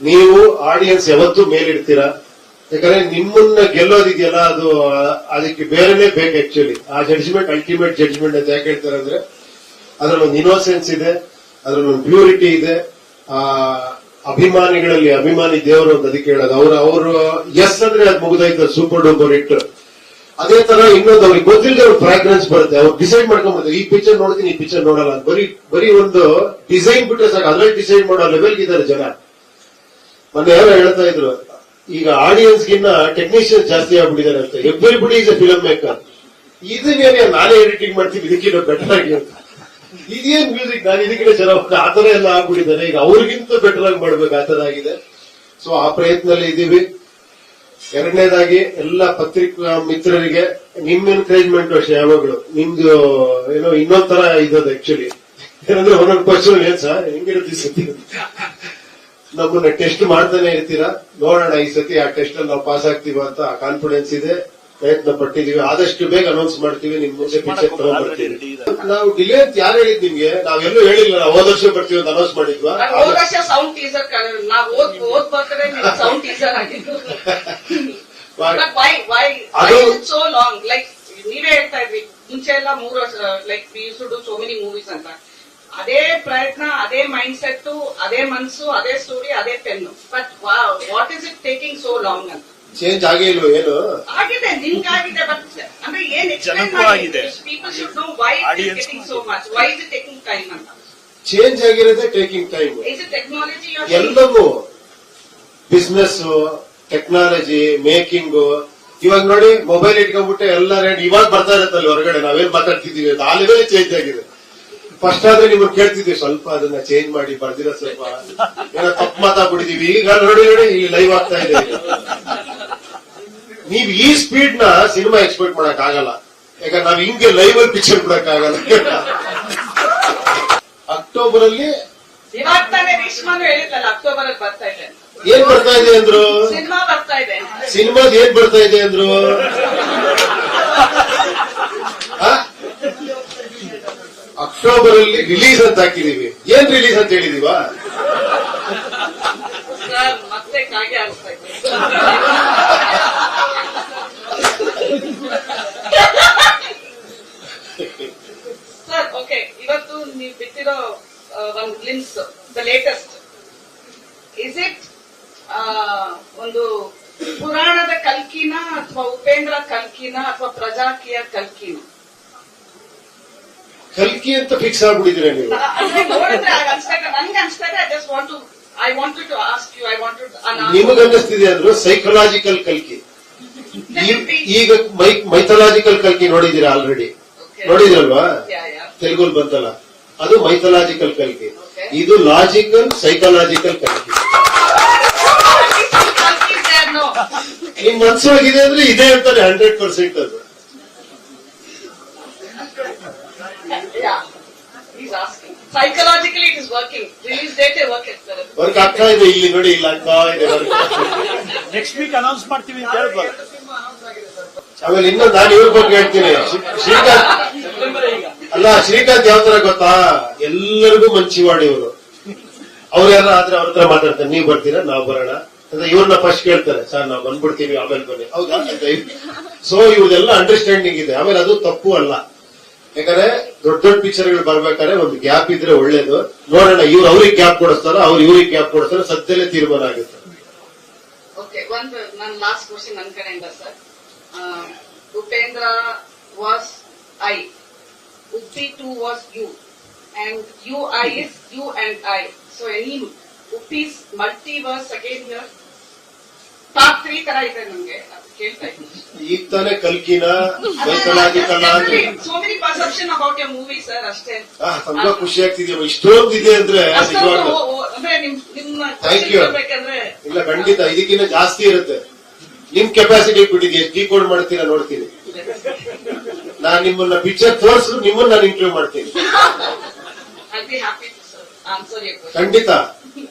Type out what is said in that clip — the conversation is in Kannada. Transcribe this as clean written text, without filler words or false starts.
ನೀವು ಆಡಿಯನ್ಸ್ ಯಾವತ್ತೂ ಮೇಲಿಡ್ತೀರಾ. ಯಾಕಂದ್ರೆ ನಿಮ್ಮನ್ನ ಗೆಲ್ಲೋದಿದೆಯಲ್ಲ ಅದು ಅದಕ್ಕೆ ಬೇರೆನೆ ಬೇಕು ಆಕ್ಚುಲಿ. ಆ ಜಡ್ಜ್ಮೆಂಟ್ ಅಲ್ಟಿಮೇಟ್ ಜಡ್ಜ್ಮೆಂಟ್ ಅಂತ ಯಾಕೆ ಹೇಳ್ತಾರೆ ಅಂದ್ರೆ ಅದ್ರಲ್ಲಿ ಒಂದು ಇನ್ನೋಸೆನ್ಸ್ ಇದೆ, ಅದ್ರಲ್ಲಿ ಒಂದು ಪ್ಯೂರಿಟಿ ಇದೆ. ಆ ಅಭಿಮಾನಿಗಳಲ್ಲಿ ಅಭಿಮಾನಿ ದೇವರು ಅಂತ ಅದಕ್ಕೆ ಹೇಳೋದು. ಅವರು ಎಸ್ ಅಂದ್ರೆ ಅದು ಮುಗಿದೈತೆ, ಸೂಪರ್ ಡೂಪರ್ ಹಿಟ್. ಅದೇ ತರ ಇನ್ನೊಂದು ಅವ್ರಿಗೆ ಗೊತ್ತಿಲ್ಲದೆ ಅವ್ರ ಫ್ರಾಗ್ರೆನ್ಸ್ ಬರುತ್ತೆ. ಅವ್ರು ಡಿಸೈಡ್ ಮಾಡ್ಕೊಂಡ್ಬರ್ತಾರೆ, ಈ ಪಿಕ್ಚರ್ ನೋಡ್ತೀನಿ, ಈ ಪಿಕ್ಚರ್ ನೋಡಲ್ಲ. ಬರೀ ಒಂದು ಡಿಸೈನ್ ಬಿಟ್ಟರೆ ಸಾಕು, ಅದ್ರಲ್ಲಿ ಡಿಸೈಡ್ ಮಾಡೋ ಲೆವೆಲ್ಗೆ ಇದ್ದಾರೆ ಜನ. ಮೊನ್ನೆ ಯಾರೋ ಹೇಳ್ತಾ ಇದ್ರು, ಈಗ ಆಡಿಯನ್ಸ್ ಗಿನ್ನ ಟೆಕ್ನಿಷಿಯನ್ ಜಾಸ್ತಿ ಆಗ್ಬಿಟ್ಟಿದ್ದಾರೆ ಅಂತ. Everybody is a film maker. ಇದನ್ನೇನೆ ನಾನೇ ಎಡಿಟಿಂಗ್ ಮಾಡ್ತೀನಿ, ಇದಕ್ಕಿಂತ ಬೆಟರ್ ಆಗಿ ಅಂತ. ಇದೇನ್ ಮ್ಯೂಸಿಕ್, ನಾನು ಇದಕ್ಕಿಂತ ಚೆನ್ನಾಗಿ ಆತರ ಎಲ್ಲ ಆಗ್ಬಿಟ್ಟಿದ್ದಾರೆ. ಈಗ ಅವ್ರಿಗಿಂತ ಬೆಟರ್ ಆಗಿ ಮಾಡ್ಬೇಕು, ಆತರ ಆಗಿದೆ. ಸೊ ಆ ಪ್ರಯತ್ನದಲ್ಲಿ ಇದೀವಿ. ಎರಡನೇದಾಗಿ ಎಲ್ಲ ಪತ್ರಿಕಾ ಮಿತ್ರರಿಗೆ ನಿಮ್ ಎನ್ಕರೇಜ್ಮೆಂಟ್ ಅಷ್ಟೇ ಯಾವಾಗ್ಲೂ. ನಿಮ್ದು ಏನೋ ಇನ್ನೊಂದ್ ತರ ಇರೋದು ಆಕ್ಚುಲಿ. ಏನಂದ್ರೆ ಒಂದೊಂದು ಕ್ವಶನ್ ಏನ್ ಸರ್ ಹೆಂಗಿರುತ್ತೆ ಈ ಸತಿ, ನಮ್ಮನ್ನ ಟೆಸ್ಟ್ ಮಾಡ್ತಾನೆ ಇರ್ತೀರಾ. ನೋಡೋಣ ಈ ಸತಿ ಆ ಟೆಸ್ಟ್ ಅಲ್ಲಿ ನಾವು ಪಾಸ್ ಆಗ್ತೀವ ಅಂತ ಕಾನ್ಫಿಡೆನ್ಸ್ ಇದೆ, ಪ್ರಯತ್ನ ಪಟ್ಟಿದೀವಿ. ಆದಷ್ಟು ಬೇಗ ಅನೌನ್ಸ್ ಮಾಡ್ತೀವಿ, ನಿಮ್ ಮುಂದೆ ಪಿಕ್ಚರ್ ತಗೊಂಡ್ಬರ್ತೀವಿ. ನಾವು ಡಿಲೇ ಅಂತ ಯಾರು ಹೇಳಿದ್ ನಿಮ್ಗೆ? ನಾವೆಲ್ಲೂ ಹೇಳಿಲ್ಲ, ನಾವು ಹೋದ ವರ್ಷ ಬರ್ತೀವಿ ಅಂತ ಅನೌನ್ಸ್ ಮಾಡಿದ್ವಾ? ಹೋದ ವರ್ಷ ಸೌಂಡ್ ಟೀಸರ್ ನಾವು ಓದ್ ಬರ್ತಾರೆ ಸೌಂಡ್ ಟೀಸರ್ ಆಗಿತ್ತು. ಸೋ ಲಾಂಗ್, ಲೈಕ್ ನೀವೇ ಹೇಳ್ತಾ ಇದ್ವಿ ಮುಂಚೆ ಎಲ್ಲ 3 ವರ್ಷ, like we use to do so many movies ಅಂತ. ಅದೇ ಪ್ರಯತ್ನ, ಅದೇ ಮೈಂಡ್ ಸೆಟ್, ಅದೇ ಮನ್ಸು, ಅದೇ ಸ್ಟೋರಿ, ಅದೇ pen. But what is it taking so long ಅಂತ? ಚೇಂಜ್ ಆಗಿಲ್ವ? ಏನು ಆಗಿದೆ, ನಿಮ್ಗೆ ಆಗಿದೆ. ಬಟ್ ಅಂದ್ರೆ ಏನ್ ಎಕ್ಸ್ಪ್ಲೇನ್ ಮಾಡಿ, people should know why it is taking so much, why is it taking time ಅಂತ. ಚೇಂಜ್ ಆಗಿರೋದೇ taking time. Is it technology? ಎಲ್ಲವೂ ಬಿಸ್ನೆಸ್, ಟೆಕ್ನಾಲಜಿ, ಮೇಕಿಂಗ್. ಇವಾಗ ನೋಡಿ, ಮೊಬೈಲ್ ಇಟ್ಕೊಂಡ್ಬಿಟ್ಟೆ ಎಲ್ಲ ರೆಡಿ. ಇವಾಗ ಬರ್ತಾ ಇರತ್ತಲ್ಲ ಹೊರಗಡೆ, ನಾವೇನ್ ಮಾತಾಡ್ತಿದೀವಿ ಅಂತ ಆ ಲೆವೆಲ್ ಚೇಂಜ್ ಆಗಿದೆ. ಫಸ್ಟ್ ಆದ್ರೆ ನಿಮ್ಮನ್ನು ಕೇಳ್ತಿದ್ವಿ, ಸ್ವಲ್ಪ ಅದನ್ನ ಚೇಂಜ್ ಮಾಡಿ ಬರ್ದಿರೋ, ಸ್ವಲ್ಪ ಏನೋ ತಪ್ಪು ಮಾತಾಡ್ಬಿಟ್ಟಿದೀವಿ. ಈಗ ನೋಡಿ ಈ ಲೈವ್ ಆಗ್ತಾ ಇದೆ. ನೀವ್ ಈ ಸ್ಪೀಡ್ ನ ಸಿನಿಮಾ ಎಕ್ಸ್ಪೆಕ್ಟ್ ಮಾಡಕ್ ಆಗಲ್ಲ. ಯಾಕಂದ್ರೆ ನಾವ್ ಹಿಂಗೆ ಲೈವ್ ಅಲ್ಲಿ ಪಿಕ್ಚರ್ ಬಿಡಕ್ ಆಗಲ್ಲ. ಅಕ್ಟೋಬರ್ ಅಲ್ಲಿ ಇವಾಗ ತಾನೇ ರೇಷ್ಮಾನು ಹೇಳಿದ್ಲಲ್ಲ, ಅಕ್ಟೋಬರ್ ಅಲ್ಲಿ ಬರ್ತಾ ಇದೆ. ಏನ್ ಬರ್ತಾ ಇದೆ ಅಂದ್ರು? ಸಿನಿಮಾ ಬರ್ತಾ ಇದೆ. ಸಿನಿಮಾದ ಏನ್ ಬರ್ತಾ ಇದೆ ಅಂದ್ರು? ಅಕ್ಟೋಬರ್ ಅಲ್ಲಿ ರಿಲೀಸ್ ಅಂತ ಹಾಕಿದೀವಿ. ಏನ್ ರಿಲೀಸ್ ಅಂತ ಹೇಳಿದೀವಾ? ಸರ್ ಮತ್ತೆ ಕಾಗೆ ಆಡಿಸ್ತಾ ಇದ್ದೀವಿ ಸರ್. ಓಕೆ, ಇವತ್ತು ನೀವು ಬಿಟ್ಟಿರೋ ಒಂದು glimpse, the latest, is it ಒಂದು ಪುರಾಣದ ಕಲ್ಕಿನ ಅಥವಾ ಉಪೇಂದ್ರ ಕಲ್ಕಿನ ಅಥವಾ ಪ್ರಜಾಕಿಯ ಕಲ್ಕಿನ? ಕಲ್ಕಿ ಅಂತ ಫಿಕ್ಸ್ ಆಗ್ಬಿಟ್ಟಿದ್ರೆ ನೀವು? ನೋಡಿದ್ರೆ ನನ್ಗೆ ಅನ್ಸ್ತಾರೆ. I wanted to ask you, ನಿಮಗ ಅನ್ನಿಸ್ತಿದೆ ಅಂದ್ರು ಸೈಕಲಾಜಿಕಲ್ ಕಲ್ಕಿ. ಈಗ ಮೈಥಲಾಜಿಕಲ್ ಕಲ್ಕಿ ನೋಡಿದೀರಾ? ಆಲ್ರೆಡಿ ನೋಡಿದ್ರಲ್ವಾ? ತೆಲುಗುಲ್ ಬಂತಲ್ಲ, ಅದು ಮೈಥಲಾಜಿಕಲ್ ಕಲ್ಕಿ. ಇದು ಲಾಜಿಕಲ್ ಸೈಕಲಾಜಿಕಲ್ ಕಲ್ಕಿ. ನಿಮ್ ಮನ್ಸೊಳಗಿದೆ ಅಂದ್ರೆ ಇದೆ ಅಂತಾನೆ 100% ಅದು. Psychologically it is working. Release date work ಆಗ್ತಾ ಇದೆ. ಇಲ್ಲಿ ನೋಡಿ, ಇಲ್ಲ ಆಗ್ತಾ ಇದೆ. ನೆಕ್ಸ್ಟ್ ವೀಕ್ ಅನೌನ್ಸ್ ಮಾಡ್ತೀವಿ ಅಂತ ಹೇಳ್ಬೋದು. ಆಮೇಲೆ ಇನ್ನೊಂದು ನಾನು ಇವ್ರ ಬಗ್ಗೆ ಹೇಳ್ತೀನಿ. ಶ್ರೀಕಾಂತ್ ಯಾವ ತರ ಗೊತ್ತಾ? ಎಲ್ಲರಿಗೂ ಮಂಚಿವಾಡಿ ಇವರು. ಅವ್ರು ಯಾರ ಆದ್ರೆ ಅವ್ರ ಹತ್ರ ಮಾತಾಡ್ತಾರೆ, ನೀವ್ ಬರ್ತೀರಾ, ನಾವ್ ಬರೋಣ ಅಂದ್ರೆ ಇವ್ರನ್ನ ಫಸ್ಟ್ ಕೇಳ್ತಾರೆ, ಸರ್ ನಾವ್ ಬಂದ್ಬಿಡ್ತೀವಿ, ಆಮೇಲೆ ಬನ್ನಿ. ಹೌದಾ? ಸೊ ಇವ್ರದೆಲ್ಲ ಅಂಡರ್ಸ್ಟ್ಯಾಂಡಿಂಗ್ ಇದೆ. ಆಮೇಲೆ ಅದು ತಪ್ಪು ಅಲ್ಲ. ಯಾಕಂದ್ರೆ ದೊಡ್ಡ ದೊಡ್ಡ ಪಿಕ್ಚರ್ಗಳು ಬರ್ಬೇಕಾದ್ರೆ ಒಂದು ಗ್ಯಾಪ್ ಇದ್ರೆ ಒಳ್ಳೇದು. ನೋಡೋಣ, ಇವ್ರು ಅವ್ರಿಗೆ ಗ್ಯಾಪ್ ಕೊಡಿಸ್ತಾರ, ಅವ್ರು ಇವ್ರಿಗೆ ಗ್ಯಾಪ್ ಕೊಡಿಸ್ತಾರ, ಸದ್ಯದಲ್ಲೇ ತೀರ್ಮಾನ ಆಗುತ್ತೆ. ಓಕೆ, ಒಂದು ನನ್ನ ಲಾಸ್ಟ್ ಕ್ವಶನ್ ನನ್ನ ಕಡೆಯಿಂದ sir. Upendra was I, Uppi 2 was you, and you I is you and I. So any Uppi's multiverse again here top 3 ತರ ಇದೆ ನಮ್ಗೆ, ಕೇಳ್ತಾ ಇದ್ದೀನಿ. ಈಗ ತಾನೇ ಕಲ್ಕಿನ ಮೈಥಲಾಜಿಕಲ್ ಅಂದ್ರೆ so many perception about your movie sir, ಅಷ್ಟೇ. ತುಂಬಾ ಖುಷಿ ಆಗ್ತಿದೆ. ಇಷ್ಟೊಂದು ಇದೆ ಅಂದ್ರೆ ಥ್ಯಾಂಕ್ ಯು. ಇಲ್ಲ, ಖಂಡಿತ ಇದಕ್ಕಿಂತ ಜಾಸ್ತಿ ಇರುತ್ತೆ. ನಿಮ್ ಕೆಪಾಸಿಟಿ ಬಿಟ್ಟಿದೆ, ಡಿಕೋಡ್ ಮಾಡ್ತೀರಾ ನೋಡ್ತೀನಿ. ನಾನ್ ನಿಮ್ಮನ್ನ ಪಿಕ್ಚರ್ ತೋರಿಸಿದ್ರು ನಿಮ್ಮನ್ನ ನಾನು ಇಂಟರ್ವ್ಯೂ ಮಾಡ್ತೀನಿ. ಖಂಡಿತ.